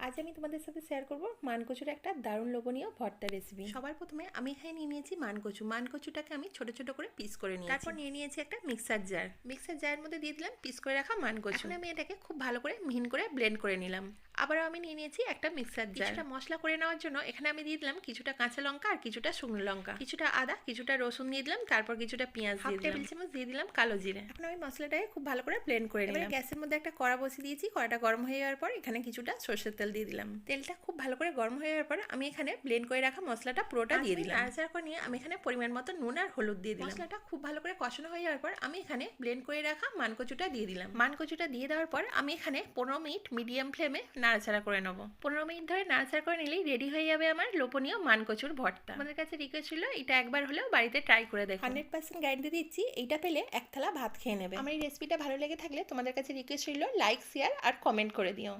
আজ আমি তোমাদের সাথে শেয়ার করব মানকচুর একটা দারুণ লোভনীয় ভর্তা রেসিপি। সবার প্রথমে আমি এখানে নিয়ে নিয়েছি মানকচুটাকে আমি ছোট ছোট করে পিস করে নিয়েছি। তারপর নিয়ে নিয়েছি একটা মিক্সার জারের মধ্যে দিয়ে দিলাম পিস করে রাখা মানকচু। এখন আমি এটাকে খুব ভালো করে মিহিন করে ব্লেন্ড করে নিলাম। আবারও আমি নিয়ে নিয়েছি একটা মিক্সার জার। কিছুটা মশলা করে নেওয়ার জন্য এখানে আমি দিয়ে দিলাম কিছুটা কাঁচা লঙ্কা আর কিছুটা শুকনো লঙ্কা, কিছুটা আদা, কিছুটা রসুন দিয়ে দিলাম, তারপর কিছুটা পেঁয়াজ দিয়ে দিলাম, 1 টেবিল চামচ দিয়ে দিলাম কালো জিরে। এখন আমি মশলাটাকে খুব ভালো করে ব্লেন্ড করে নিলাম। গ্যাসের মধ্যে একটা কড়া বসিয়ে দিয়েছি। কড়াটা গরম হয়ে যাওয়ার পর এখানে কিছুটা সরষের তেল দিয়ে দিলাম। তেলটা খুব ভালো করে গরম হয়ে যাওয়ার পর আমি এখানে ব্লেন্ড করে রাখা মশলাটা পুরোটা দিয়ে দিলাম। নাড়াচাড়া করে নিয়ে আমি এখানে পরিমাণ মতো নুন আর হলুদ দিয়ে দিলাম। মশলাটা খুব ভালো করে কষানো হয়ে যাওয়ার পর আমি এখানে ব্লেন্ড করে রাখা মানকচুটা দিয়ে দিলাম। মানকচুটা দিয়ে দেওয়ার পর আমি এখানে 15 মিনিট মিডিয়াম ফ্লেমে নাড়াচাড়া করে নেবো। 15 মিনিট ধরে নাড়াচাড়া করে নিলেই রেডি হয়ে যাবে আমার লোভনীয় মানকচুর ভর্তা। আমাদের কাছে রিকোয়েস্ট ছিল এটা একবার হলেও বাড়িতে ট্রাই করে দেখো। 100% গ্যারান্টি দিচ্ছি এইটা পেলে এক থালা ভাত খেয়ে নেবে। আমার এই রেসিপিটা ভালো লেগে থাকলে তোমাদের কাছে রিকোয়েস্ট ছিল লাইক, শেয়ার আর কমেন্ট করে দিও।